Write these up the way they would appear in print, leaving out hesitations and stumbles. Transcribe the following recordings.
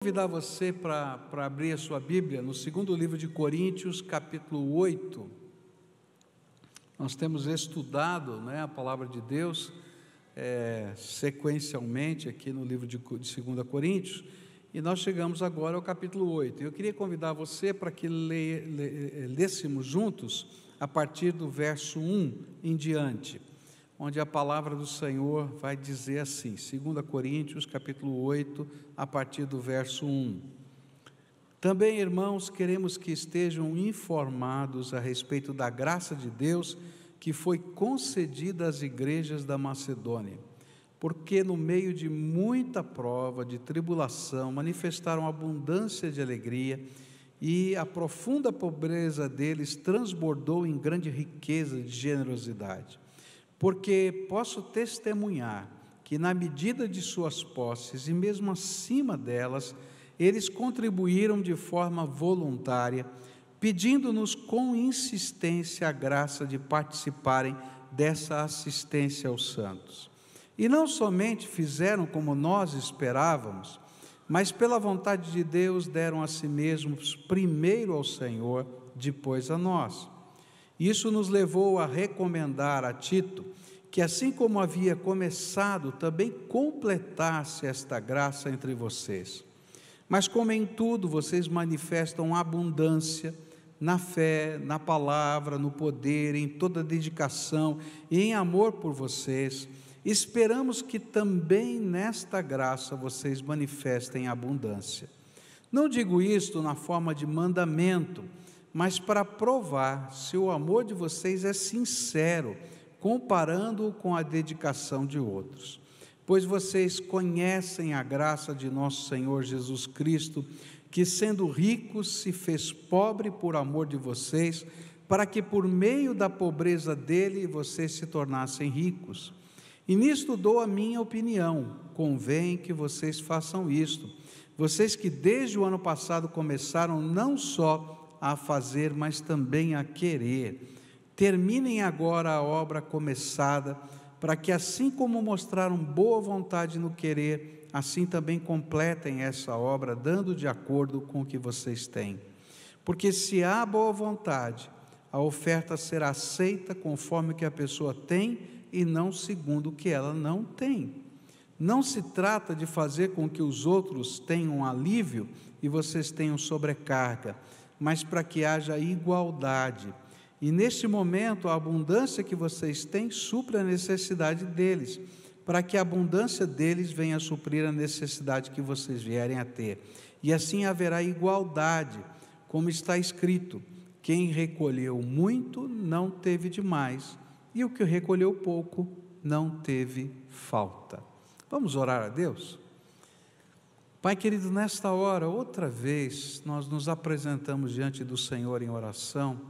Convidar você para abrir a sua Bíblia no segundo livro de Coríntios, capítulo 8. Nós temos estudado, a palavra de Deus sequencialmente aqui no livro de 2 Coríntios, e nós chegamos agora ao capítulo 8. Eu queria convidar você para que lêssemos juntos a partir do verso 1 em diante, onde a palavra do Senhor vai dizer assim, 2 Coríntios, capítulo 8, a partir do verso 1. Também, irmãos, queremos que estejam informados a respeito da graça de Deus que foi concedida às igrejas da Macedônia, porque no meio de muita prova, de tribulação, manifestaram abundância de alegria, e a profunda pobreza deles transbordou em grande riqueza de generosidade. Porque posso testemunhar que na medida de suas posses e mesmo acima delas, eles contribuíram de forma voluntária, pedindo-nos com insistência a graça de participarem dessa assistência aos santos. E não somente fizeram como nós esperávamos, mas pela vontade de Deus deram a si mesmos primeiro ao Senhor, depois a nós. Isso nos levou a recomendar a Tito que, assim como havia começado, também completasse esta graça entre vocês. Mas como em tudo vocês manifestam abundância, na fé, na palavra, no poder, em toda dedicação e em amor por vocês, esperamos que também nesta graça vocês manifestem abundância. Não digo isto na forma de mandamento, mas para provar se o amor de vocês é sincero, comparando-o com a dedicação de outros. Pois vocês conhecem a graça de nosso Senhor Jesus Cristo, que sendo rico se fez pobre por amor de vocês, para que por meio da pobreza dele vocês se tornassem ricos. E nisto dou a minha opinião, convém que vocês façam isto, vocês que desde o ano passado começaram não só a fazer, mas também a querer. Terminem agora a obra começada, para que assim como mostraram boa vontade no querer, assim também completem essa obra, dando de acordo com o que vocês têm. Porque se há boa vontade, a oferta será aceita conforme o que a pessoa tem e não segundo o que ela não tem. Não se trata de fazer com que os outros tenham alívio e vocês tenham sobrecarga, mas para que haja igualdade. E neste momento a abundância que vocês têm supre a necessidade deles, para que a abundância deles venha a suprir a necessidade que vocês vierem a ter. E assim haverá igualdade, como está escrito: quem recolheu muito não teve demais, e o que recolheu pouco não teve falta. Vamos orar a Deus? Pai querido, nesta hora, outra vez, nós nos apresentamos diante do Senhor em oração,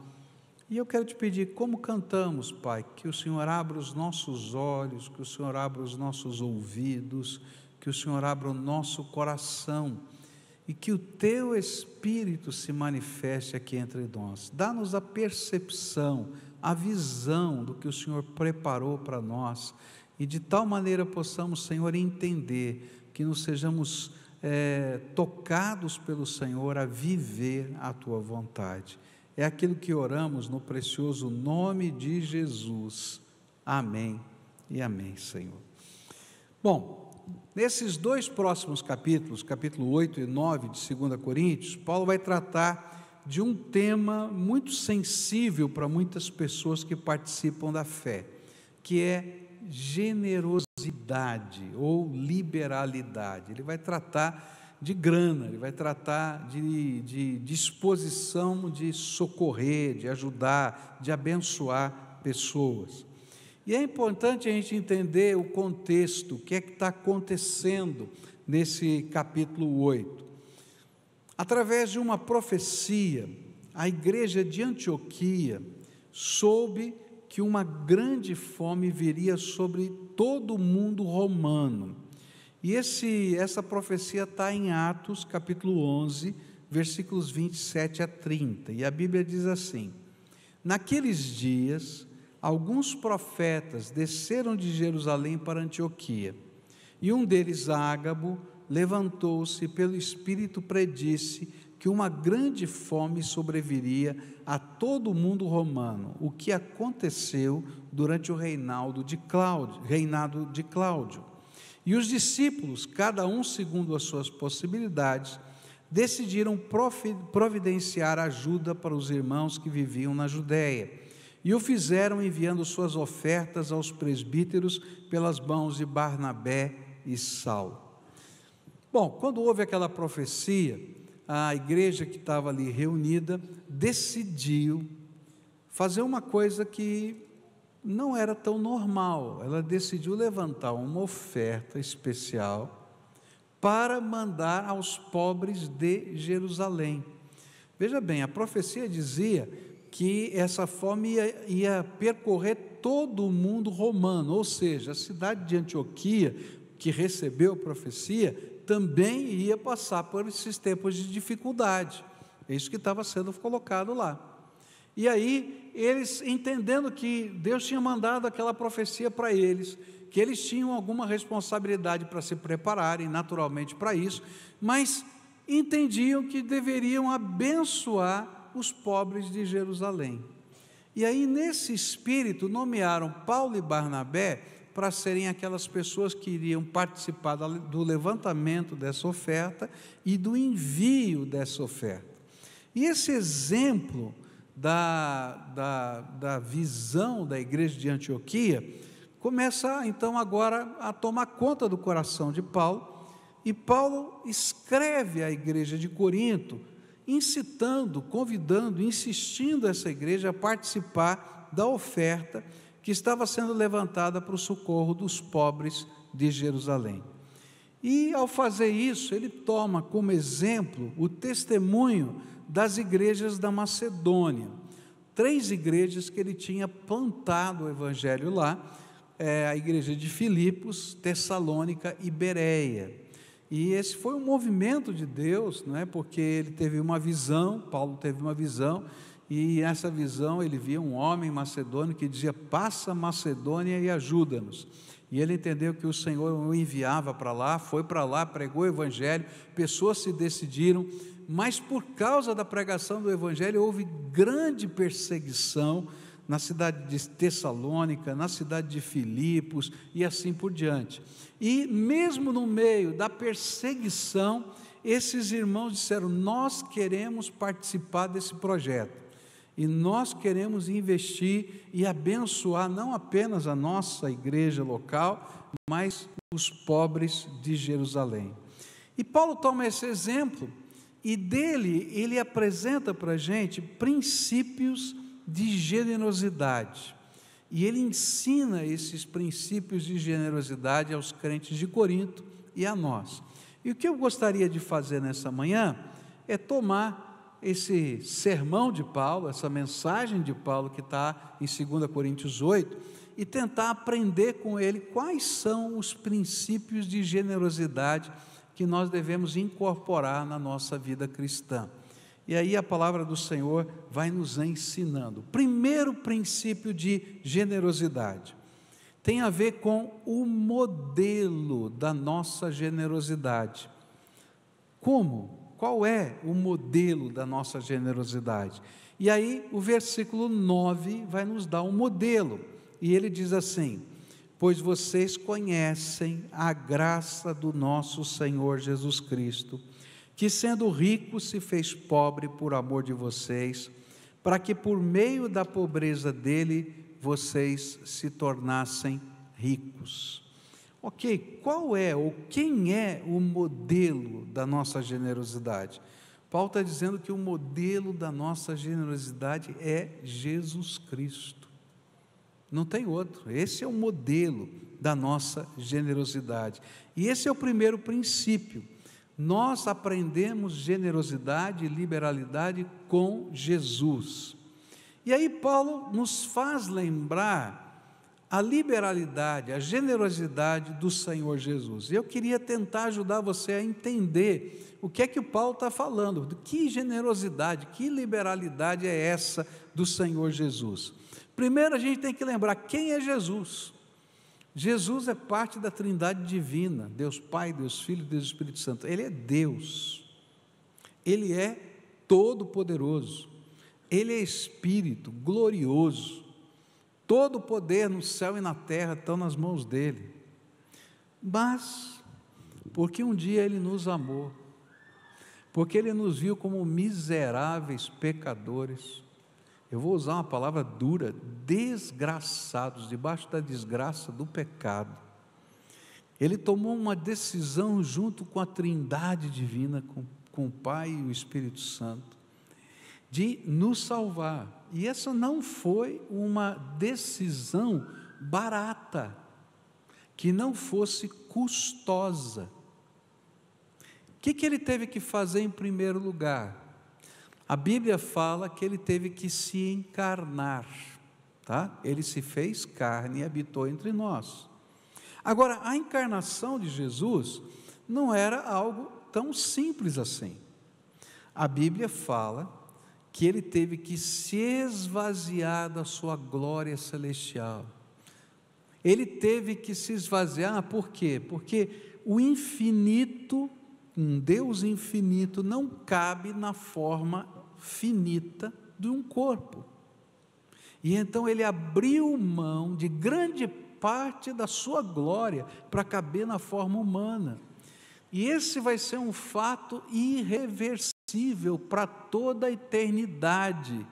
e eu quero te pedir, como cantamos, Pai, que o Senhor abra os nossos olhos, que o Senhor abra os nossos ouvidos, que o Senhor abra o nosso coração, e que o Teu Espírito se manifeste aqui entre nós. Dá-nos a percepção, a visão do que o Senhor preparou para nós, e de tal maneira possamos, Senhor, entender, que nos sejamos tocados pelo Senhor a viver a Tua vontade. É aquilo que oramos no precioso nome de Jesus. Amém e amém, Senhor. Bom, nesses dois próximos capítulos, capítulo 8 e 9 de 2 Coríntios, Paulo vai tratar de um tema muito sensível para muitas pessoas que participam da fé, que é generosidade ou liberalidade. Ele vai tratar de grana, ele vai tratar de disposição de socorrer, de ajudar, de abençoar pessoas. E é importante a gente entender o contexto, o que é que está acontecendo nesse capítulo 8. Através de uma profecia, a igreja de Antioquia soube que uma grande fome viria sobre todo o mundo romano. E essa profecia está em Atos, capítulo 11, versículos 27 a 30. E a Bíblia diz assim: naqueles dias, alguns profetas desceram de Jerusalém para Antioquia, e um deles, Ágabo, levantou-se e pelo Espírito predisse que uma grande fome sobreviria a todo o mundo romano, o que aconteceu durante o reinado de Cláudio. E os discípulos, cada um segundo as suas possibilidades, decidiram providenciar ajuda para os irmãos que viviam na Judéia, e o fizeram enviando suas ofertas aos presbíteros pelas mãos de Barnabé e Saulo. Bom, quando houve aquela profecia, a igreja que estava ali reunida decidiu fazer uma coisa que não era tão normal. Ela decidiu levantar uma oferta especial para mandar aos pobres de Jerusalém. Veja bem, a profecia dizia que essa fome ia percorrer todo o mundo romano, ou seja, a cidade de Antioquia, que recebeu a profecia, também ia passar por esses tempos de dificuldade. É isso que estava sendo colocado lá. E aí, eles entendendo que Deus tinha mandado aquela profecia para eles, que eles tinham alguma responsabilidade para se prepararem naturalmente para isso, mas entendiam que deveriam abençoar os pobres de Jerusalém. E aí, nesse espírito, nomearam Paulo e Barnabé para serem aquelas pessoas que iriam participar do levantamento dessa oferta e do envio dessa oferta. E esse exemplo da visão da igreja de Antioquia começa então agora a tomar conta do coração de Paulo, e Paulo escreve à igreja de Corinto, incitando, convidando, insistindo essa igreja a participar da oferta que estava sendo levantada para o socorro dos pobres de Jerusalém. E ao fazer isso, ele toma como exemplo o testemunho das igrejas da Macedônia, 3 igrejas que ele tinha plantado o evangelho lá, a igreja de Filipos, Tessalônica e Bereia. E esse foi um movimento de Deus, não é? Porque ele teve uma visão, Paulo teve uma visão, e nessa visão ele via um homem macedônio que dizia: passa Macedônia e ajuda-nos. E ele entendeu que o Senhor o enviava para lá, foi para lá, pregou o evangelho, pessoas se decidiram, mas por causa da pregação do evangelho houve grande perseguição na cidade de Tessalônica, na cidade de Filipos e assim por diante. E mesmo no meio da perseguição, esses irmãos disseram: nós queremos participar desse projeto, e nós queremos investir e abençoar não apenas a nossa igreja local, mas os pobres de Jerusalém. E Paulo toma esse exemplo, e dele ele apresenta para a gente princípios de generosidade. E ele ensina esses princípios de generosidade aos crentes de Corinto e a nós. E o que eu gostaria de fazer nessa manhã é tomar esse sermão de Paulo, essa mensagem de Paulo que está em 2 Coríntios 8, e tentar aprender com ele quais são os princípios de generosidade que nós devemos incorporar na nossa vida cristã. E aí a palavra do Senhor vai nos ensinando. Primeiro princípio de generosidade tem a ver com o modelo da nossa generosidade. Como? Qual é o modelo da nossa generosidade? E aí o versículo 9 vai nos dar um modelo, e ele diz assim: pois vocês conhecem a graça do nosso Senhor Jesus Cristo, que sendo rico se fez pobre por amor de vocês, para que por meio da pobreza dele vocês se tornassem ricos. Ok, qual é ou quem é o modelo da nossa generosidade? Paulo está dizendo que o modelo da nossa generosidade é Jesus Cristo. Não tem outro. Esse é o modelo da nossa generosidade. E esse é o primeiro princípio. Nós aprendemos generosidade e liberalidade com Jesus. E aí Paulo nos faz lembrar a liberalidade, a generosidade do Senhor Jesus. Eu queria tentar ajudar você a entender o que é que o Paulo está falando, que generosidade, que liberalidade é essa do Senhor Jesus. Primeiro a gente tem que lembrar quem é Jesus. Jesus é parte da Trindade divina, Deus Pai, Deus Filho e Deus Espírito Santo. Ele é Deus, Ele é todo-poderoso, Ele é Espírito glorioso, todo o poder no céu e na terra estão nas mãos dEle. Mas, porque um dia Ele nos amou, porque Ele nos viu como miseráveis pecadores, eu vou usar uma palavra dura, desgraçados, debaixo da desgraça do pecado, Ele tomou uma decisão junto com a Trindade divina, com o Pai e o Espírito Santo, de nos salvar. E essa não foi uma decisão barata, que não fosse custosa. O que Ele teve que fazer em primeiro lugar? A Bíblia fala que Ele teve que se encarnar, tá? Ele se fez carne e habitou entre nós. Agora, a encarnação de Jesus não era algo tão simples assim. A Bíblia fala que Ele teve que se esvaziar da sua glória celestial. Ele teve que se esvaziar, por quê? Porque o infinito, um Deus infinito, não cabe na forma finita de um corpo. E então Ele abriu mão de grande parte da sua glória para caber na forma humana. E esse vai ser um fato irreversível para toda a eternidade.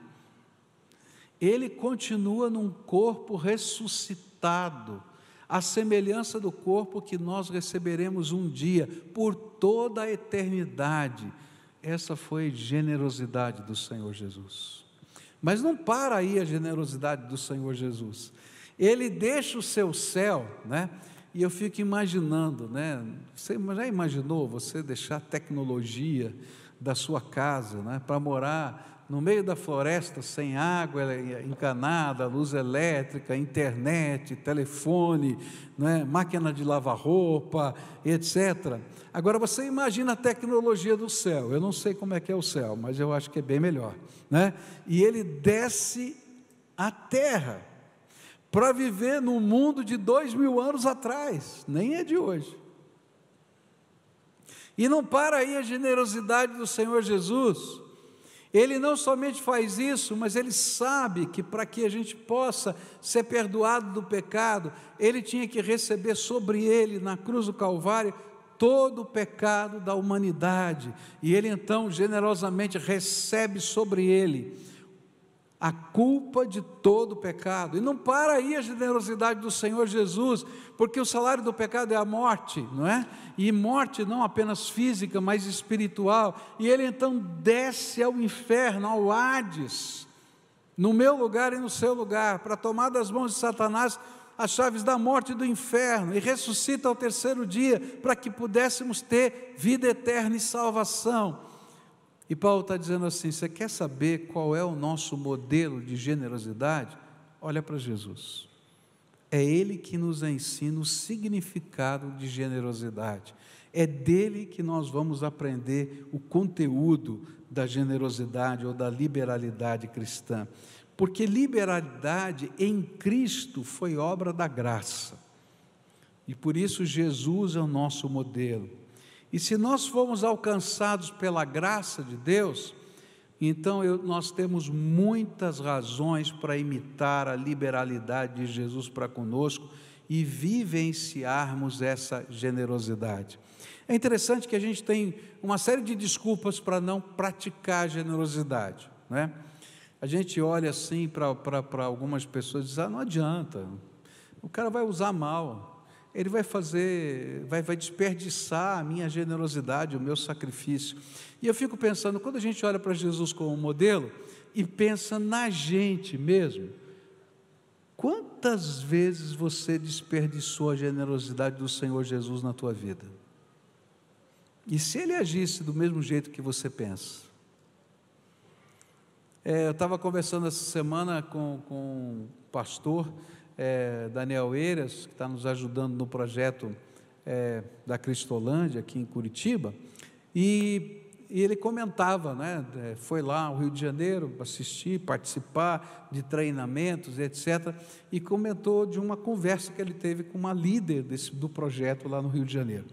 Ele continua num corpo ressuscitado, à semelhança do corpo que nós receberemos um dia, por toda a eternidade. Essa foi a generosidade do Senhor Jesus. Mas não para aí a generosidade do Senhor Jesus. Ele deixa o seu céu, né? E eu fico imaginando, né? Você já imaginou você deixar a tecnologia da sua casa, né, para morar no meio da floresta, sem água encanada, luz elétrica, internet, telefone, né, máquina de lavar roupa, etc. Agora você imagina a tecnologia do céu. Eu não sei como é que é o céu, mas eu acho que é bem melhor, né? E Ele desce à terra para viver num mundo de 2000 anos atrás, nem é de hoje. E não para aí a generosidade do Senhor Jesus. Ele não somente faz isso, mas Ele sabe que para que a gente possa ser perdoado do pecado, Ele tinha que receber sobre Ele, na cruz do Calvário, todo o pecado da humanidade. E Ele então generosamente recebe sobre Ele a culpa de todo o pecado. E não para aí a generosidade do Senhor Jesus, porque o salário do pecado é a morte, não é? E morte não apenas física, mas espiritual. E Ele então desce ao inferno, ao Hades, no meu lugar e no seu lugar, para tomar das mãos de Satanás as chaves da morte e do inferno, e ressuscita ao terceiro dia, para que pudéssemos ter vida eterna e salvação. E Paulo está dizendo assim: você quer saber qual é o nosso modelo de generosidade? Olha para Jesus. É Ele que nos ensina o significado de generosidade. É dele que nós vamos aprender o conteúdo da generosidade ou da liberalidade cristã. Porque liberalidade em Cristo foi obra da graça. E por isso Jesus é o nosso modelo. E se nós formos alcançados pela graça de Deus, então nós temos muitas razões para imitar a liberalidade de Jesus para conosco e vivenciarmos essa generosidade. É interessante que a gente tem uma série de desculpas para não praticar a generosidade, né? A gente olha assim para algumas pessoas e diz: não adianta, o cara vai usar mal, ele vai desperdiçar a minha generosidade, o meu sacrifício. E eu fico pensando, quando a gente olha para Jesus como modelo e pensa na gente mesmo, quantas vezes você desperdiçou a generosidade do Senhor Jesus na tua vida? E se Ele agisse do mesmo jeito que você pensa? Eu estava conversando essa semana com o pastor Daniel Eiras, que está nos ajudando no projeto da Cristolândia, aqui em Curitiba, e e ele comentava, né? Foi lá ao Rio de Janeiro assistir, participar de treinamentos, etc. E comentou de uma conversa que ele teve com uma líder do projeto lá no Rio de Janeiro.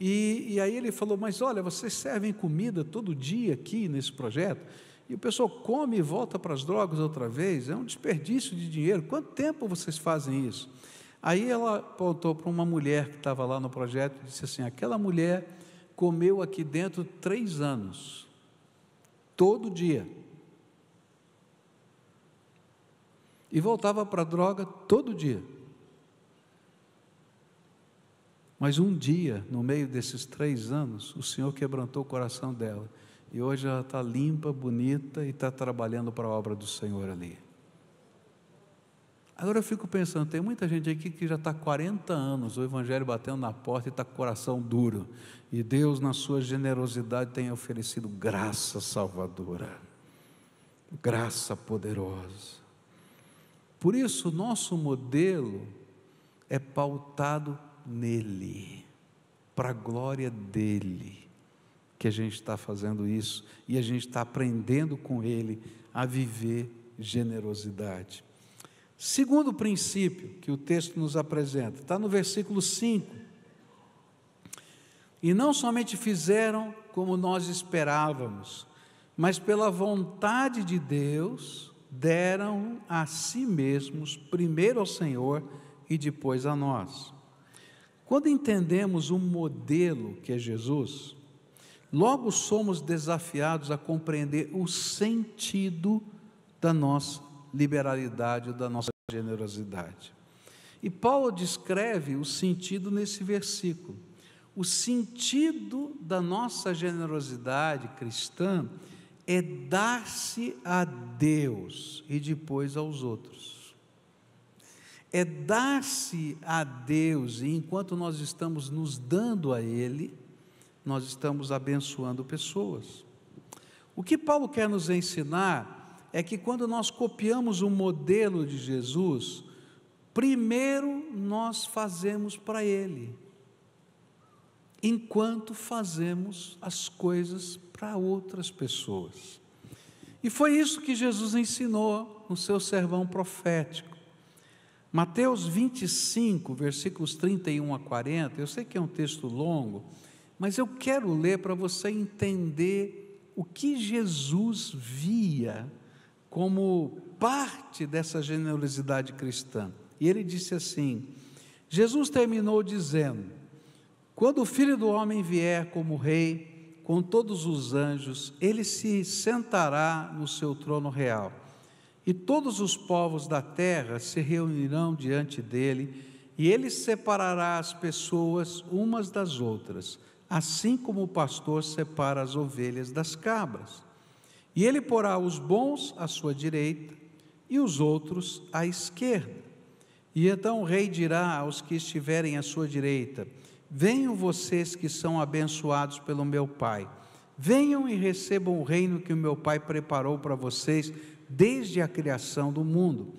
E aí ele falou, mas olha, vocês servem comida todo dia aqui nesse projeto? E o pessoal come e volta para as drogas outra vez, é um desperdício de dinheiro, quanto tempo vocês fazem isso? Aí ela apontou para uma mulher que estava lá no projeto e disse assim, aquela mulher comeu aqui dentro 3 anos, todo dia, e voltava para a droga todo dia. Mas um dia, no meio desses 3 anos, o Senhor quebrantou o coração dela, e hoje ela está limpa, bonita, e está trabalhando para a obra do Senhor ali. Agora eu fico pensando, tem muita gente aqui que já está há 40 anos, o Evangelho batendo na porta e está com o coração duro, e Deus na sua generosidade tem oferecido graça salvadora, graça poderosa. Por isso o nosso modelo é pautado nele, para a glória dele, que a gente está fazendo isso, e a gente está aprendendo com ele a viver generosidade. Segundo princípio que o texto nos apresenta, está no versículo 5. E não somente fizeram como nós esperávamos, mas pela vontade de Deus, deram a si mesmos, primeiro ao Senhor e depois a nós. Quando entendemos o modelo que é Jesus, logo somos desafiados a compreender o sentido da nossa liberalidade, da nossa generosidade. E Paulo descreve o sentido nesse versículo. O sentido da nossa generosidade cristã é dar-se a Deus e depois aos outros. É dar-se a Deus, e enquanto nós estamos nos dando a Ele, nós estamos abençoando pessoas. O que Paulo quer nos ensinar é que quando nós copiamos o modelo de Jesus, primeiro nós fazemos para Ele, enquanto fazemos as coisas para outras pessoas. E foi isso que Jesus ensinou no seu sermão profético. Mateus 25, versículos 31 a 40, eu sei que é um texto longo, mas eu quero ler para você entender o que Jesus via como parte dessa generosidade cristã. E ele disse assim, Jesus terminou dizendo, quando o Filho do Homem vier como Rei, com todos os anjos, ele se sentará no seu trono real, e todos os povos da terra se reunirão diante dele, e ele separará as pessoas umas das outras, assim como o pastor separa as ovelhas das cabras. E ele porá os bons à sua direita e os outros à esquerda. E então o rei dirá aos que estiverem à sua direita, venham vocês que são abençoados pelo meu Pai, venham e recebam o reino que o meu Pai preparou para vocês desde a criação do mundo.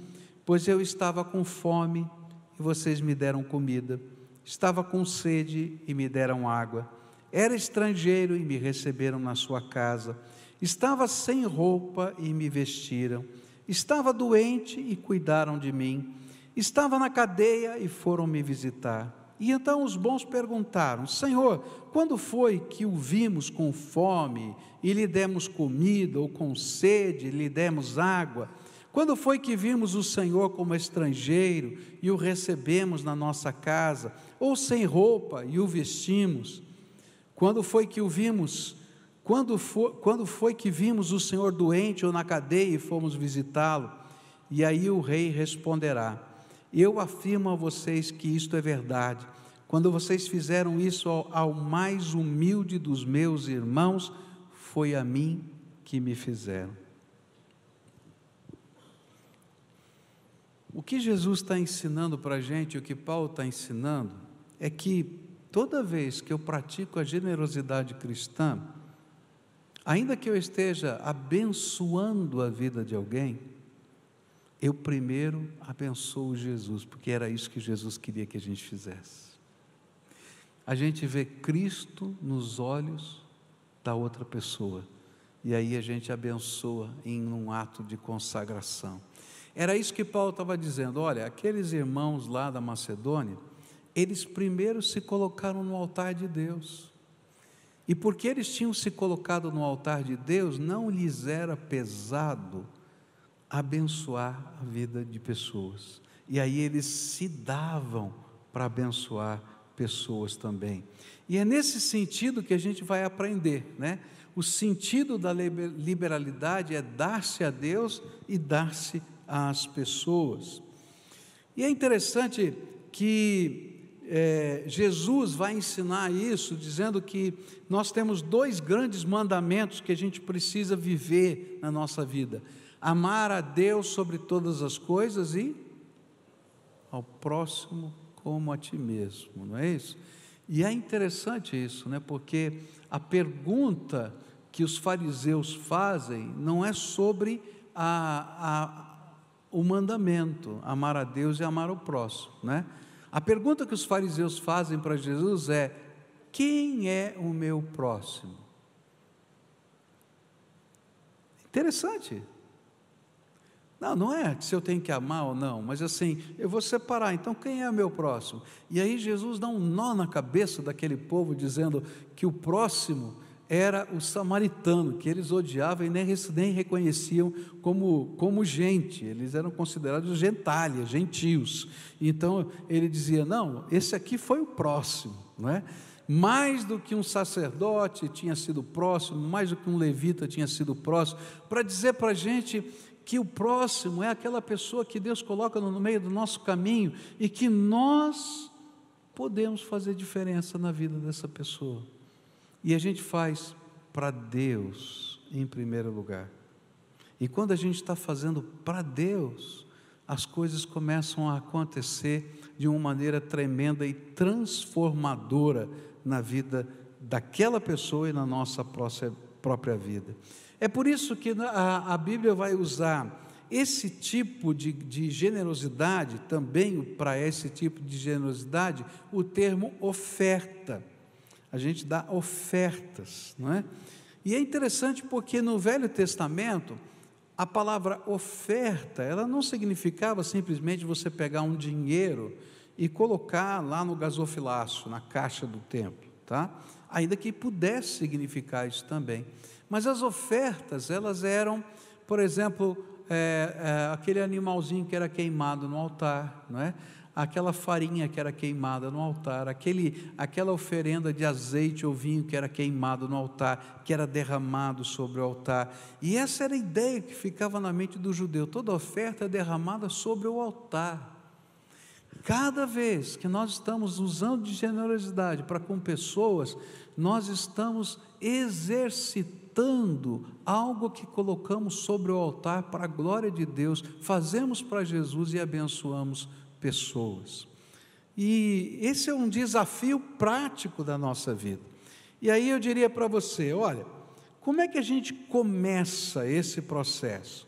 Pois eu estava com fome e vocês me deram comida, estava com sede e me deram água, era estrangeiro e me receberam na sua casa, estava sem roupa e me vestiram, estava doente e cuidaram de mim, estava na cadeia e foram me visitar. E então os bons perguntaram, Senhor, quando foi que o vimos com fome e lhe demos comida, ou com sede e lhe demos água? Quando foi que vimos o Senhor como estrangeiro e o recebemos na nossa casa, ou sem roupa e o vestimos? Quando foi que o vimos? Quando foi que vimos o Senhor doente ou na cadeia e fomos visitá-lo? E aí o rei responderá, eu afirmo a vocês que isto é verdade, quando vocês fizeram isso ao mais humilde dos meus irmãos, foi a mim que me fizeram. O que Jesus está ensinando para a gente, o que Paulo está ensinando, é que toda vez que eu pratico a generosidade cristã, ainda que eu esteja abençoando a vida de alguém, eu primeiro abençoo Jesus, porque era isso que Jesus queria que a gente fizesse. A gente vê Cristo nos olhos da outra pessoa. E aí a gente abençoa em um ato de consagração. Era isso que Paulo estava dizendo. Olha, aqueles irmãos lá da Macedônia, eles primeiro se colocaram no altar de Deus. E porque eles tinham se colocado no altar de Deus, não lhes era pesado abençoar a vida de pessoas. E aí eles se davam para abençoar pessoas também. E é nesse sentido que a gente vai aprender, né? O sentido da liberalidade é dar-se a Deus e dar-se às pessoas. E é interessante que Jesus vai ensinar isso, dizendo que nós temos 2 grandes mandamentos que a gente precisa viver na nossa vida: amar a Deus sobre todas as coisas e ao próximo como a ti mesmo, não é isso? E é interessante isso, né? Porque a pergunta que os fariseus fazem não é sobre o mandamento, amar a Deus e amar o próximo, né? A pergunta que os fariseus fazem para Jesus é: quem é o meu próximo? Interessante. Não é se eu tenho que amar ou não, mas assim, eu vou separar, então quem é o meu próximo? E aí Jesus dá um nó na cabeça daquele povo, dizendo que o próximo era o samaritano, que eles odiavam e nem reconheciam como gente, eles eram considerados gentalha, gentios. Então ele dizia: não, esse aqui foi o próximo, não é? Mais do que um sacerdote tinha sido próximo, mais do que um levita tinha sido próximo, para dizer para a gente que o próximo é aquela pessoa que Deus coloca no meio do nosso caminho e que nós podemos fazer diferença na vida dessa pessoa. E a gente faz para Deus em primeiro lugar. E quando a gente está fazendo para Deus, as coisas começam a acontecer de uma maneira tremenda e transformadora na vida daquela pessoa e na nossa própria vida. É por isso que a Bíblia vai usar esse tipo de generosidade, também para esse tipo de generosidade, o termo oferta. A gente dá ofertas, não é? E é interessante porque no Velho Testamento, a palavra oferta, ela não significava simplesmente você pegar um dinheiro e colocar lá no gasofilaço, na caixa do templo, tá? Ainda que pudesse significar isso também. Mas as ofertas, elas eram, por exemplo, aquele animalzinho que era queimado no altar, não é? Aquela farinha que era queimada no altar, aquela oferenda de azeite ou vinho que era queimado no altar, que era derramado sobre o altar. E essa era a ideia que ficava na mente do judeu: toda oferta é derramada sobre o altar. Cada vez que nós estamos usando de generosidade para com pessoas, nós estamos exercitando algo que colocamos sobre o altar para a glória de Deus, fazemos para Jesus e abençoamos pessoas. E esse é um desafio prático da nossa vida. E aí eu diria para você: olha, como é que a gente começa esse processo?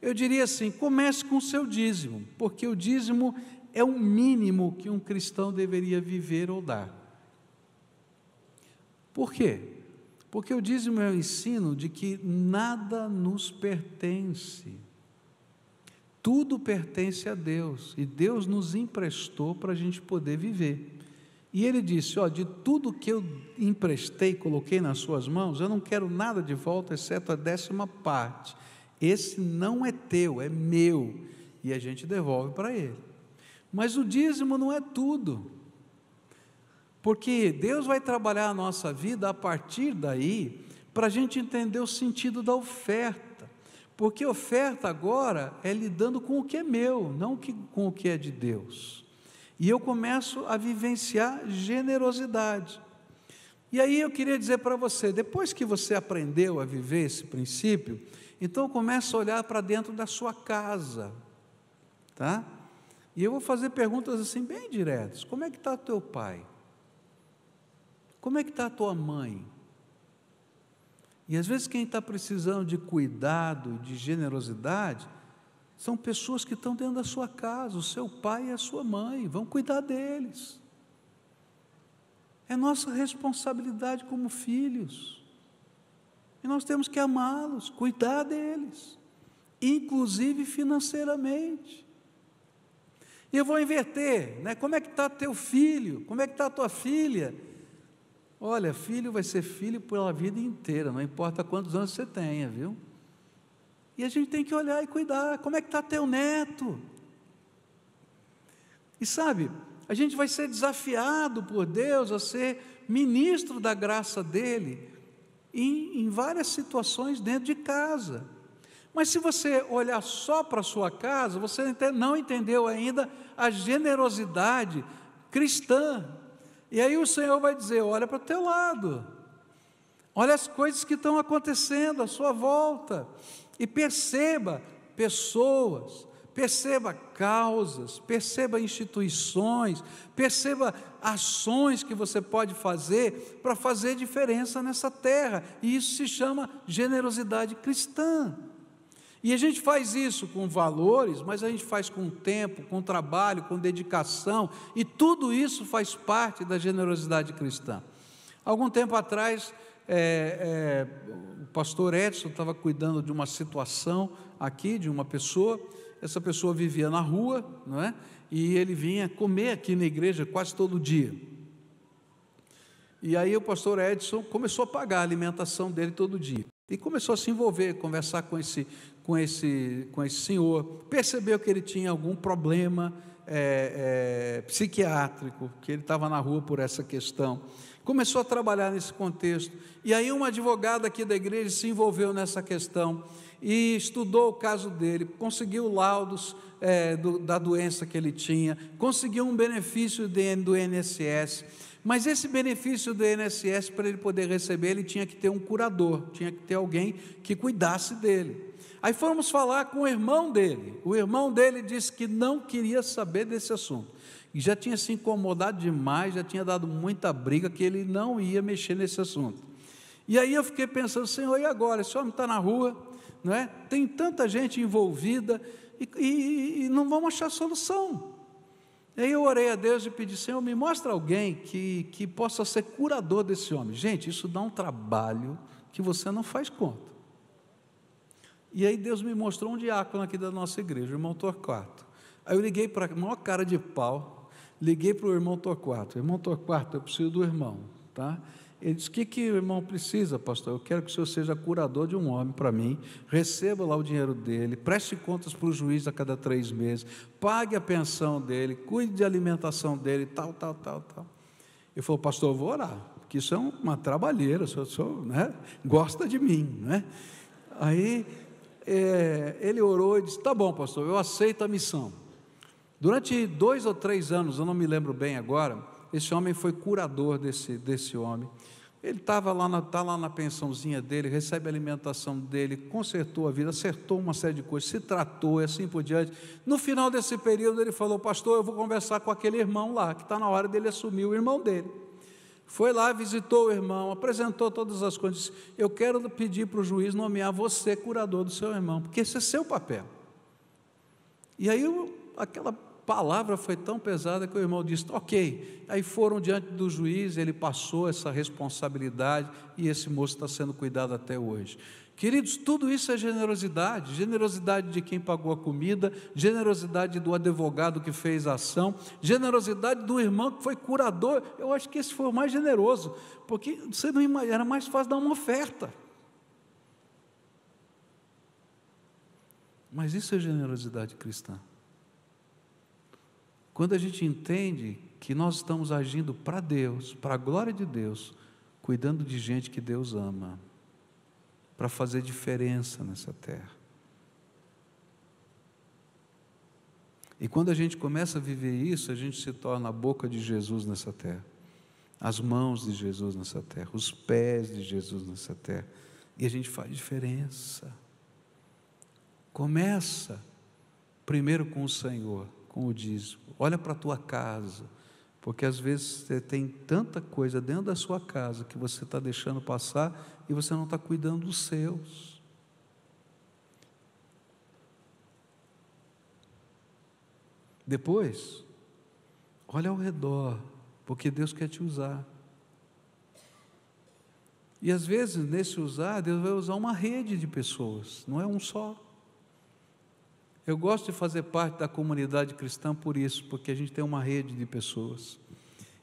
Eu diria assim: comece com o seu dízimo, porque o dízimo é o mínimo que um cristão deveria viver ou dar. Por quê? Porque o dízimo é o ensino de que nada nos pertence, tudo pertence a Deus, e Deus nos emprestou para a gente poder viver. E Ele disse: de tudo que eu emprestei, coloquei nas suas mãos, eu não quero nada de volta, exceto a 10ª parte, esse não é teu, é meu, e a gente devolve para Ele. Mas o dízimo não é tudo, porque Deus vai trabalhar a nossa vida a partir daí, para a gente entender o sentido da oferta, porque oferta agora é lidando com o que é meu, não com o que é de Deus, e eu começo a vivenciar generosidade. E aí eu queria dizer para você, depois que você aprendeu a viver esse princípio, então começa a olhar para dentro da sua casa, tá? E eu vou fazer perguntas assim bem diretas: como é que está teu pai? Como é que está a tua mãe? E às vezes quem está precisando de cuidado, de generosidade, são pessoas que estão dentro da sua casa, o seu pai e a sua mãe, vão cuidar deles. É nossa responsabilidade como filhos. E nós temos que amá-los, cuidar deles, inclusive financeiramente. E eu vou inverter, né? Como é que está teu filho? Como é que está a tua filha? Olha, filho vai ser filho pela vida inteira, não importa quantos anos você tenha, viu? E a gente tem que olhar e cuidar. Como é que está teu neto? E sabe, a gente vai ser desafiado por Deus a ser ministro da graça dEle em várias situações dentro de casa. Mas se você olhar só para a sua casa, você não entendeu ainda a generosidade cristã. E aí o Senhor vai dizer, olha para o teu lado, olha as coisas que estão acontecendo à sua volta, e perceba pessoas, perceba causas, perceba instituições, perceba ações que você pode fazer para fazer diferença nessa terra, e isso se chama generosidade cristã. E a gente faz isso com valores, mas a gente faz com tempo, com trabalho, com dedicação, e tudo isso faz parte da generosidade cristã. Algum tempo atrás, o pastor Edson estava cuidando de uma situação aqui, de uma pessoa. Essa pessoa vivia na rua, não é? E ele vinha comer aqui na igreja quase todo dia. E aí o pastor Edson começou a pagar a alimentação dele todo dia. E começou a se envolver, conversar com esse senhor, percebeu que ele tinha algum problema psiquiátrico, que ele estava na rua por essa questão. Começou a trabalhar nesse contexto, e aí uma advogada aqui da igreja se envolveu nessa questão, e estudou o caso dele, conseguiu laudos da doença que ele tinha, conseguiu um benefício do INSS, mas esse benefício do INSS, para ele poder receber, ele tinha que ter um curador, tinha que ter alguém que cuidasse dele. Aí fomos falar com o irmão dele disse que não queria saber desse assunto, e já tinha se incomodado demais, já tinha dado muita briga, que ele não ia mexer nesse assunto. E aí eu fiquei pensando, Senhor, e agora? Esse homem está na rua, não é? Tem tanta gente envolvida, e não vamos achar solução. E aí eu orei a Deus e pedi, Senhor, me mostra alguém que possa ser curador desse homem. Gente, isso dá um trabalho que você não faz conta. E aí Deus me mostrou um diácono aqui da nossa igreja, o irmão Torquato. Aí eu liguei para a maior cara de pau, liguei para o irmão Torquato, eu preciso do irmão, tá? Ele disse, o que o irmão precisa, pastor? Eu quero que o senhor seja curador de um homem para mim, receba lá o dinheiro dele, preste contas para o juiz a cada 3 meses, pague a pensão dele, cuide de alimentação dele, tal. Ele falou, pastor, eu vou orar, porque isso é uma trabalheira, o senhor né, gosta de mim, né? Aí ele orou e disse, tá bom, pastor, eu aceito a missão. Durante 2 ou 3 anos, eu não me lembro bem agora, esse homem foi curador desse homem. Ele estava lá na pensãozinha dele, recebe a alimentação dele, consertou a vida, acertou uma série de coisas, se tratou e assim por diante. No final desse período ele falou, pastor, eu vou conversar com aquele irmão lá, que está na hora dele assumir o irmão dele. Foi lá, visitou o irmão, apresentou todas as coisas, disse, eu quero pedir para o juiz nomear você curador do seu irmão, porque esse é seu papel. E aí aquela palavra foi tão pesada que o irmão disse, ok. Aí foram diante do juiz, ele passou essa responsabilidade, e esse moço está sendo cuidado até hoje. Queridos, tudo isso é generosidade, generosidade de quem pagou a comida, generosidade do advogado que fez a ação, generosidade do irmão que foi curador. Eu acho que esse foi o mais generoso, porque você não imagina, era mais fácil dar uma oferta. Mas isso é generosidade cristã. Quando a gente entende que nós estamos agindo para Deus, para a glória de Deus, cuidando de gente que Deus ama, para fazer diferença nessa terra. E quando a gente começa a viver isso, a gente se torna a boca de Jesus nessa terra, as mãos de Jesus nessa terra, os pés de Jesus nessa terra, e a gente faz diferença. Começa primeiro com o Senhor, com o dízimo. Olha para a tua casa, porque às vezes você tem tanta coisa dentro da sua casa que você está deixando passar e você não está cuidando dos seus. Depois, olha ao redor, porque Deus quer te usar. E às vezes, nesse usar, Deus vai usar uma rede de pessoas, não é um só. Eu gosto de fazer parte da comunidade cristã por isso, porque a gente tem uma rede de pessoas.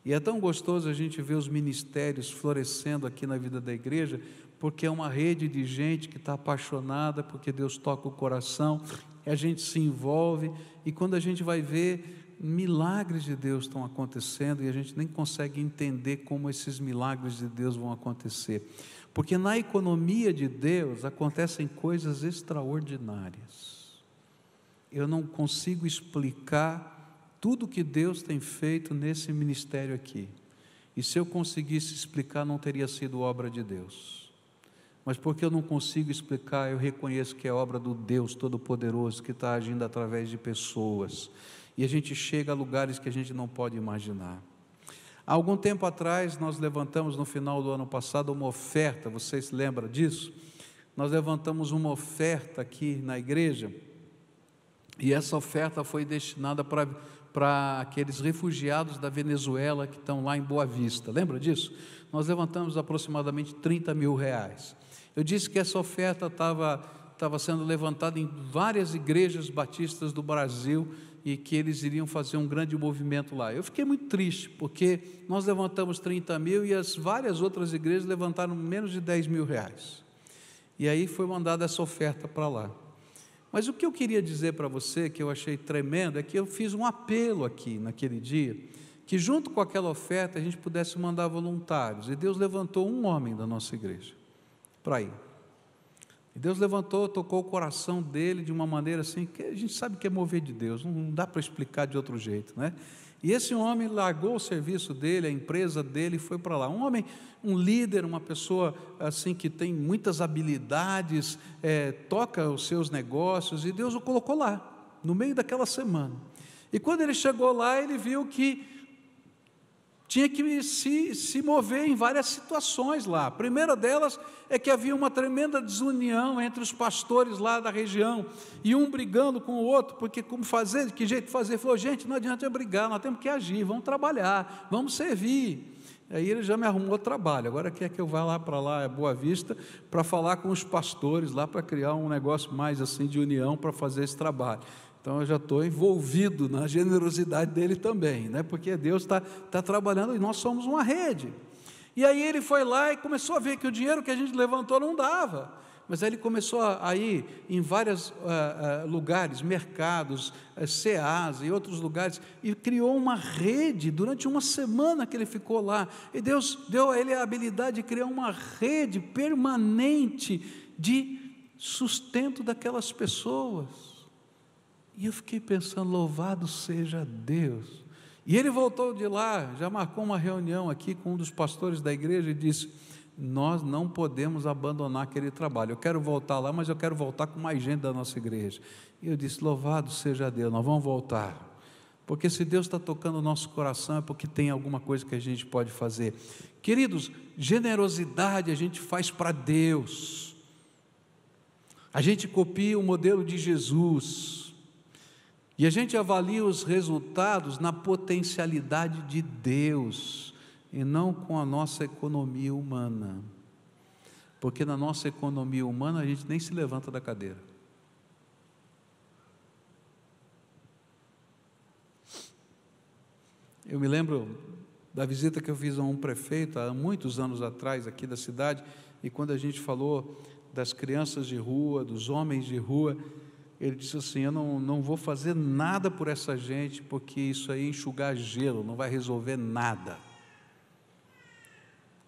E é tão gostoso a gente ver os ministérios florescendo aqui na vida da igreja, porque é uma rede de gente que está apaixonada, porque Deus toca o coração, e a gente se envolve, e quando a gente vai ver, milagres de Deus estão acontecendo, e a gente nem consegue entender como esses milagres de Deus vão acontecer, porque na economia de Deus acontecem coisas extraordinárias. Eu não consigo explicar tudo que Deus tem feito nesse ministério aqui, e se eu conseguisse explicar, não teria sido obra de Deus, mas porque eu não consigo explicar, eu reconheço que é obra do Deus Todo-Poderoso, que está agindo através de pessoas, e a gente chega a lugares que a gente não pode imaginar. Há algum tempo atrás, nós levantamos no final do ano passado uma oferta, vocês se lembram disso? Nós levantamos uma oferta aqui na igreja, e essa oferta foi destinada para aqueles refugiados da Venezuela que estão lá em Boa Vista, lembra disso? Nós levantamos aproximadamente 30 mil reais. Eu disse que essa oferta estava sendo levantada em várias igrejas batistas do Brasil, e que eles iriam fazer um grande movimento lá. Eu fiquei muito triste, porque nós levantamos 30 mil e as várias outras igrejas levantaram menos de 10 mil reais. E aí foi mandada essa oferta para lá. Mas o que eu queria dizer para você, que eu achei tremendo, é que eu fiz um apelo aqui naquele dia, que junto com aquela oferta a gente pudesse mandar voluntários, e Deus levantou um homem da nossa igreja para ir. E Deus levantou, tocou o coração dele de uma maneira assim, que a gente sabe que é mover de Deus, não dá para explicar de outro jeito, né? E esse homem largou o serviço dele, a empresa dele, e foi para lá. Um homem, um líder, uma pessoa assim que tem muitas habilidades, toca os seus negócios, e Deus o colocou lá, no meio daquela semana. E quando ele chegou lá, ele viu que tinha que se mover em várias situações lá. A primeira delas é que havia uma tremenda desunião entre os pastores lá da região, e um brigando com o outro, porque como fazer, que jeito de fazer? Ele falou, gente, não adianta eu brigar, nós temos que agir, vamos trabalhar, vamos servir. Aí ele já me arrumou trabalho, agora quer que eu vá lá para lá, Boa Vista, para falar com os pastores lá, para criar um negócio mais assim de união, para fazer esse trabalho. Então eu já estou envolvido na generosidade dele também, né? Porque Deus está trabalhando e nós somos uma rede. E aí ele foi lá e começou a ver que o dinheiro que a gente levantou não dava. Mas aí ele começou a ir em vários lugares, mercados, CEAs e outros lugares, e criou uma rede durante uma semana que ele ficou lá. E Deus deu a ele a habilidade de criar uma rede permanente de sustento daquelas pessoas. E eu fiquei pensando, louvado seja Deus. E ele voltou de lá, já marcou uma reunião aqui com um dos pastores da igreja e disse, nós não podemos abandonar aquele trabalho, eu quero voltar lá, mas eu quero voltar com mais gente da nossa igreja. E eu disse, louvado seja Deus, nós vamos voltar, porque se Deus está tocando o nosso coração, é porque tem alguma coisa que a gente pode fazer. Queridos, generosidade a gente faz para Deus, a gente copia o modelo de Jesus, e a gente avalia os resultados na potencialidade de Deus, e não com a nossa economia humana, porque na nossa economia humana a gente nem se levanta da cadeira. Eu me lembro da visita que eu fiz a um prefeito há muitos anos atrás aqui da cidade, e quando a gente falou das crianças de rua, dos homens de rua, ele disse assim, eu não vou fazer nada por essa gente, porque isso aí é enxugar gelo, não vai resolver nada.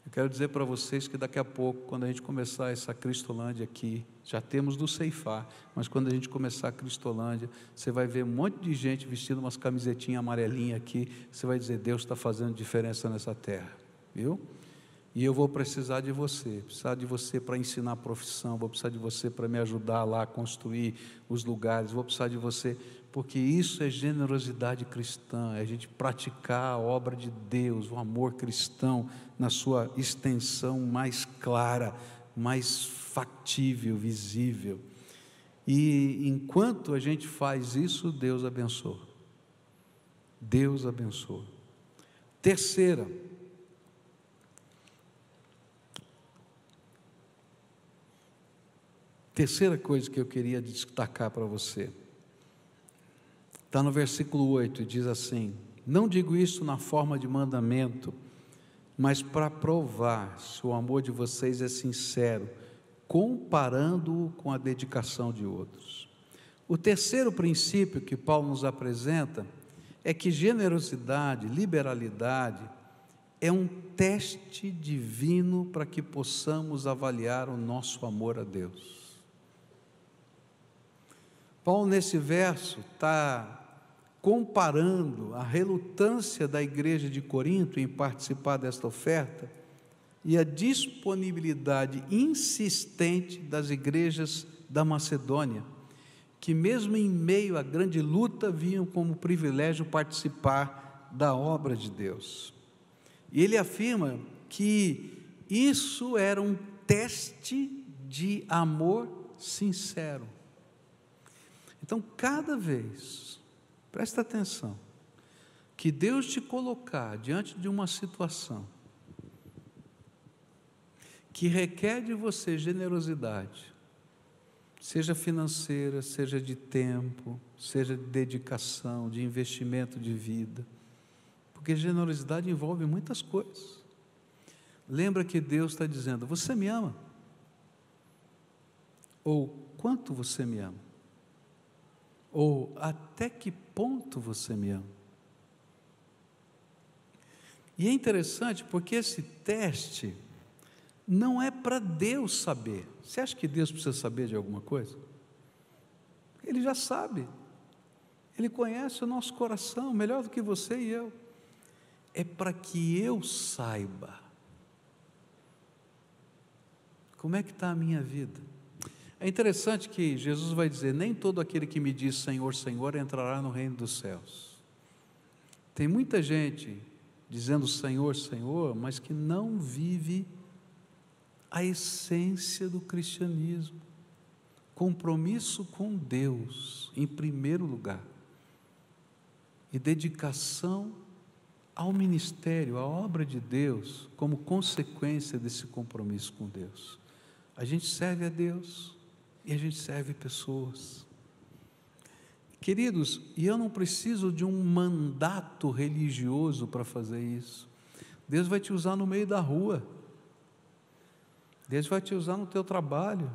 Eu quero dizer para vocês que daqui a pouco, quando a gente começar essa Cristolândia aqui, já temos do Ceifar, mas quando a gente começar a Cristolândia, você vai ver um monte de gente vestindo umas camisetinhas amarelinhas aqui, você vai dizer, Deus está fazendo diferença nessa terra, viu? E eu vou precisar de você para ensinar a profissão, vou precisar de você para me ajudar lá a construir os lugares, vou precisar de você, porque isso é generosidade cristã, é a gente praticar a obra de Deus, o amor cristão na sua extensão mais clara, mais factível, visível. E enquanto a gente faz isso, Deus abençoa. Deus abençoa. Terceira, Terceira coisa que eu queria destacar para você, está no versículo 8, e diz assim: não digo isso na forma de mandamento, mas para provar se o amor de vocês é sincero, comparando-o com a dedicação de outros. O terceiro princípio que Paulo nos apresenta é que generosidade, liberalidade, é um teste divino para que possamos avaliar o nosso amor a Deus. Paulo, nesse verso, está comparando a relutância da igreja de Corinto em participar desta oferta e a disponibilidade insistente das igrejas da Macedônia, que mesmo em meio à grande luta, viam como privilégio participar da obra de Deus. E ele afirma que isso era um teste de amor sincero. Então, cada vez, presta atenção, que Deus te colocar diante de uma situação que requer de você generosidade, seja financeira, seja de tempo, seja de dedicação, de investimento de vida, porque generosidade envolve muitas coisas. Lembra que Deus está dizendo: você me ama? Ou quanto você me ama? Ou até que ponto você me ama? E é interessante porque esse teste não é para Deus saber. Você acha que Deus precisa saber de alguma coisa? Ele já sabe. Ele conhece o nosso coração melhor do que você e eu. É para que eu saiba como é que está a minha vida. É interessante que Jesus vai dizer: nem todo aquele que me diz Senhor, Senhor entrará no reino dos céus. Tem muita gente dizendo Senhor, Senhor, mas que não vive a essência do cristianismo, compromisso com Deus em primeiro lugar, e dedicação ao ministério, à obra de Deus, como consequência desse compromisso com Deus. A gente serve a Deus e a gente serve pessoas. Queridos, e eu não preciso de um mandato religioso para fazer isso. Deus vai te usar no meio da rua, Deus vai te usar no teu trabalho,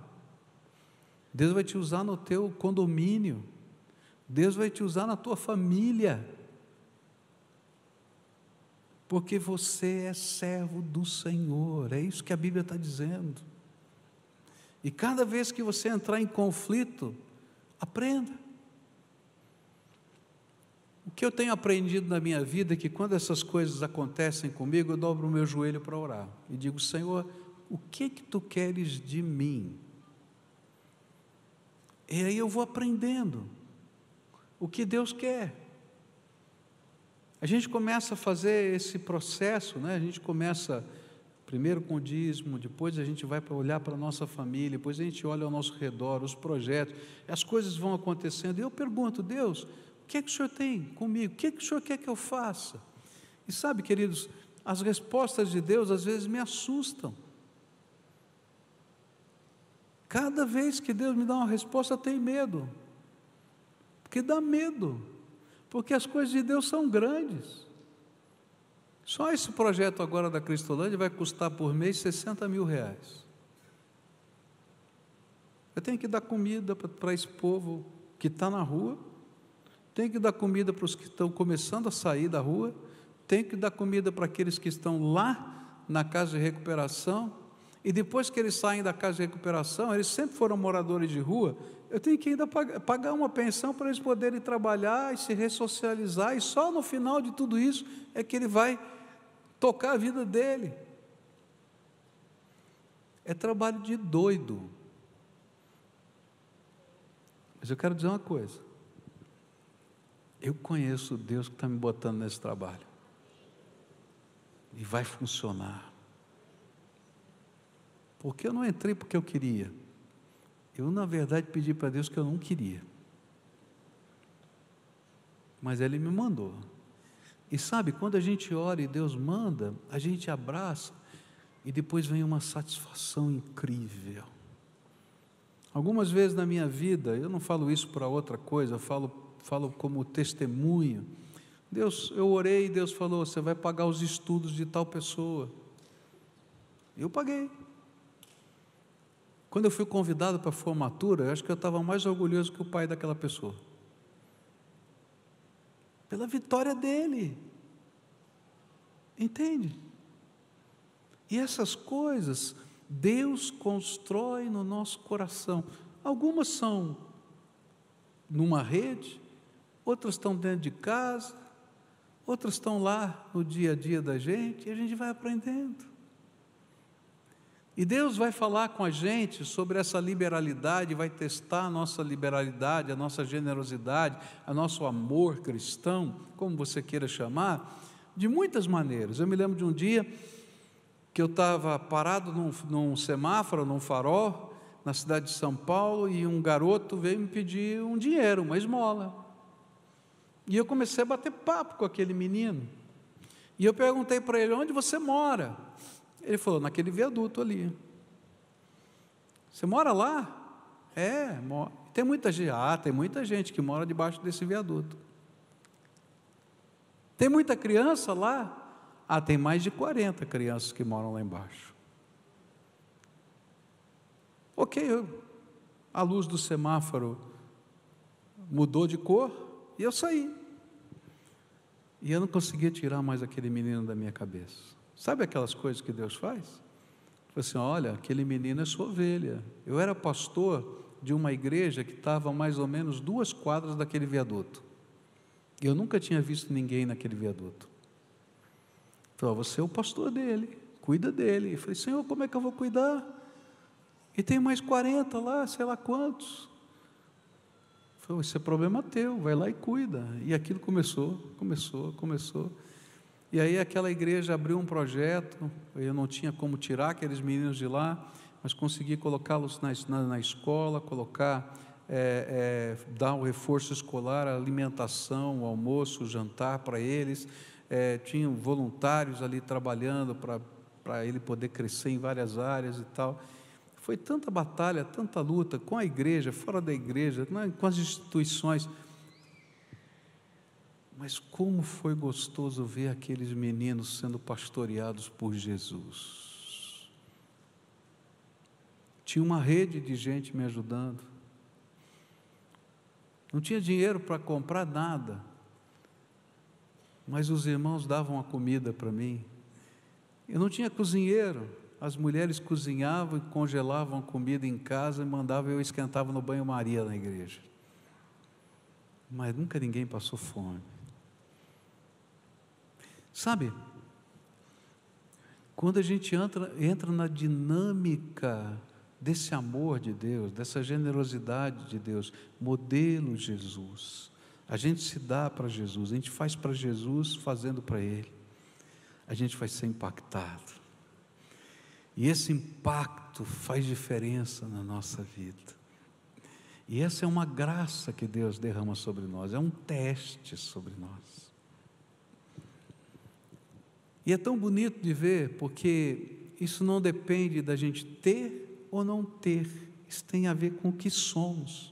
Deus vai te usar no teu condomínio, Deus vai te usar na tua família, porque você é servo do Senhor. É isso que a Bíblia está dizendo. E cada vez que você entrar em conflito, aprenda. O que eu tenho aprendido na minha vida é que quando essas coisas acontecem comigo, eu dobro o meu joelho para orar e digo: Senhor, o que tu queres de mim? E aí eu vou aprendendo o que Deus quer. A gente começa a fazer esse processo, né? A gente começa primeiro com o dízimo, depois a gente vai para olhar para a nossa família, depois a gente olha ao nosso redor, os projetos, as coisas vão acontecendo, e eu pergunto: Deus, o que é que o Senhor tem comigo? O que é que o Senhor quer que eu faça? E sabe, queridos, as respostas de Deus às vezes me assustam. Cada vez que Deus me dá uma resposta, eu tenho medo, porque dá medo, porque as coisas de Deus são grandes. Só esse projeto agora da Cristolândia vai custar por mês 60 mil reais. Eu tenho que dar comida para esse povo que está na rua, tenho que dar comida para os que estão começando a sair da rua, tenho que dar comida para aqueles que estão lá na casa de recuperação, e depois que eles saem da casa de recuperação, eles sempre foram moradores de rua, eu tenho que ainda pagar uma pensão para eles poderem trabalhar e se ressocializar, e só no final de tudo isso é que ele vai tocar a vida dele. É trabalho de doido. Mas eu quero dizer uma coisa: eu conheço Deus que está me botando nesse trabalho, e vai funcionar, porque eu não entrei porque eu queria, eu na verdade pedi para Deus que eu não queria, mas Ele me mandou. E sabe, quando a gente ora e Deus manda, a gente abraça, e depois vem uma satisfação incrível. Algumas vezes na minha vida, eu não falo isso para outra coisa, eu falo como testemunho. Deus, eu orei e Deus falou: você vai pagar os estudos de tal pessoa. Eu paguei. Quando eu fui convidado para a formatura, eu acho que eu estava mais orgulhoso que o pai daquela pessoa, pela vitória dele, entende? E essas coisas Deus constrói no nosso coração. Algumas são numa rede, outras estão dentro de casa, outras estão lá no dia a dia da gente, e a gente vai aprendendo. E Deus vai falar com a gente sobre essa liberalidade, vai testar a nossa liberalidade, a nossa generosidade, o nosso amor cristão, como você queira chamar, de muitas maneiras. Eu me lembro de um dia que eu estava parado num semáforo, num farol, na cidade de São Paulo, e um garoto veio me pedir um dinheiro, uma esmola. E eu comecei a bater papo com aquele menino. E eu perguntei para ele: onde você mora? Ele falou: naquele viaduto ali. Você mora lá? É, mora. Tem muita gente. Tem muita gente que mora debaixo desse viaduto. Tem muita criança lá? Tem mais de 40 crianças que moram lá embaixo. Ok, a luz do semáforo mudou de cor e eu saí. E eu não conseguia tirar mais aquele menino da minha cabeça. Sabe aquelas coisas que Deus faz? Falei assim: olha, aquele menino é sua ovelha. Eu era pastor de uma igreja que estava a mais ou menos 2 quadras daquele viaduto. E eu nunca tinha visto ninguém naquele viaduto. Falei: você é o pastor dele, cuida dele. Eu falei: Senhor, como é que eu vou cuidar? E tem mais 40 lá, sei lá quantos. Eu falei: isso é problema teu, vai lá e cuida. E aquilo começou. E aí aquela igreja abriu um projeto, eu não tinha como tirar aqueles meninos de lá, mas consegui colocá-los na escola, dar o reforço escolar, a alimentação, o almoço, o jantar para eles. Tinham voluntários ali trabalhando para ele poder crescer em várias áreas e tal. Foi tanta batalha, tanta luta com a igreja, fora da igreja, com as instituições. Mas como foi gostoso ver aqueles meninos sendo pastoreados por Jesus. Tinha uma rede de gente me ajudando. Não tinha dinheiro para comprar nada, mas os irmãos davam a comida para mim. Eu não tinha cozinheiro, as mulheres cozinhavam e congelavam a comida em casa e mandavam, eu esquentava no banho-maria na igreja. Mas nunca ninguém passou fome. Sabe, quando a gente entra na dinâmica desse amor de Deus, dessa generosidade de Deus, modelo Jesus, a gente se dá para Jesus, a gente faz para Jesus fazendo para Ele, a gente vai ser impactado, e esse impacto faz diferença na nossa vida, e essa é uma graça que Deus derrama sobre nós, é um teste sobre nós. E é tão bonito de ver, porque isso não depende da gente ter ou não ter, isso tem a ver com o que somos.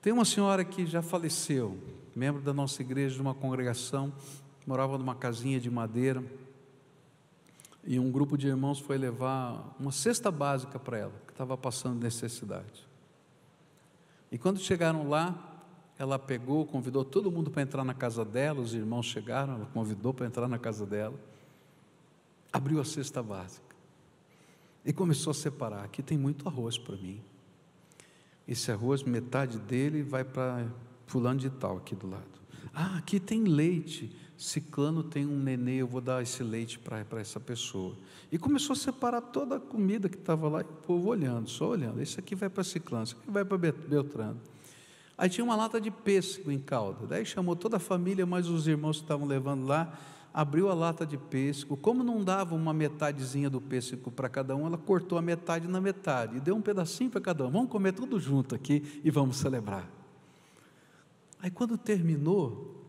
Tem uma senhora que já faleceu, membro da nossa igreja, de uma congregação, morava numa casinha de madeira, e um grupo de irmãos foi levar uma cesta básica para ela, que estava passando necessidade. E quando chegaram lá, ela pegou, convidou todo mundo para entrar na casa dela, os irmãos chegaram, ela convidou para entrar na casa dela, abriu a cesta básica e começou a separar: aqui tem muito arroz para mim, esse arroz, metade dele vai para fulano de tal aqui do lado. Aqui tem leite, ciclano tem um nenê, eu vou dar esse leite para essa pessoa. E começou a separar toda a comida que estava lá, e o povo olhando, só olhando: esse aqui vai para ciclano, esse aqui vai para Beltrano. Aí tinha uma lata de pêssego em calda, daí chamou toda a família, mas os irmãos que estavam levando lá, abriu a lata de pêssego, como não dava uma metadezinha do pêssego para cada um, ela cortou a metade na metade, e deu um pedacinho para cada um: vamos comer tudo junto aqui e vamos celebrar. Aí quando terminou,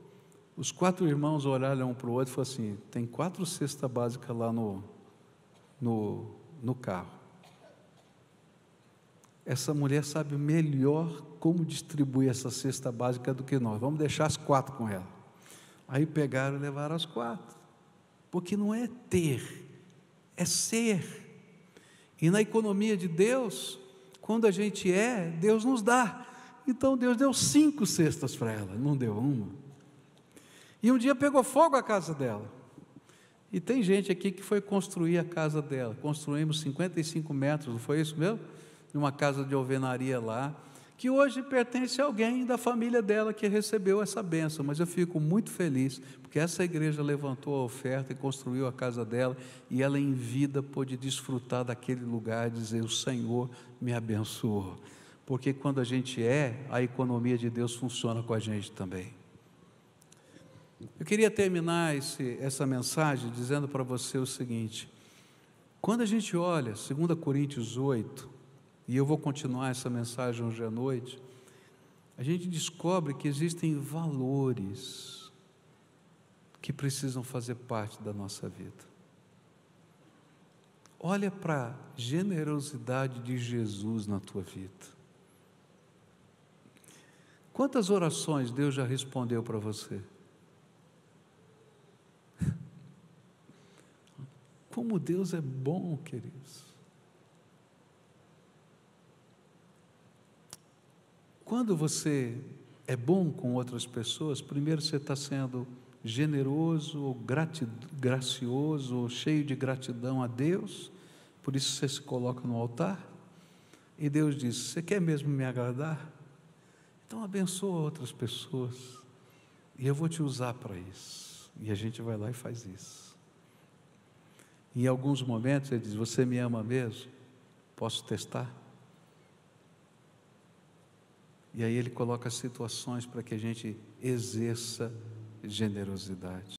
os 4 irmãos olharam um para o outro e falaram assim: tem 4 cestas básicas lá no carro. essa mulher sabe melhor como distribuir essa cesta básica do que nós. Vamos deixar as 4 com ela. Aí pegaram e levaram as 4. Porque não é ter, é ser. E na economia de Deus, quando a gente Deus nos dá. Então Deus deu 5 cestas para ela, não deu uma. E um dia pegou fogo a casa dela. E tem gente aqui que foi construir a casa dela. Construímos 55 metros, não foi isso mesmo? Numa casa de alvenaria lá, que hoje pertence a alguém da família dela que recebeu essa bênção. Mas eu fico muito feliz, porque essa igreja levantou a oferta e construiu a casa dela, e ela em vida pôde desfrutar daquele lugar e dizer: o Senhor me abençoou. Porque quando a gente a economia de Deus funciona com a gente também. Eu queria terminar essa mensagem dizendo para você o seguinte: quando a gente olha 2 Coríntios 8, e eu vou continuar essa mensagem hoje à noite, a gente descobre que existem valores que precisam fazer parte da nossa vida. Olha para a generosidade de Jesus na tua vida. Quantas orações Deus já respondeu para você? Como Deus é bom, queridos. Quando você é bom com outras pessoas, primeiro você está sendo generoso, ou gracioso, ou cheio de gratidão a Deus, por isso você se coloca no altar, e Deus diz: você quer mesmo me agradar? Então abençoa outras pessoas, e eu vou te usar para isso. E a gente vai lá e faz isso. Em alguns momentos ele diz: você me ama mesmo? Posso testar? E aí ele coloca situações para que a gente exerça generosidade.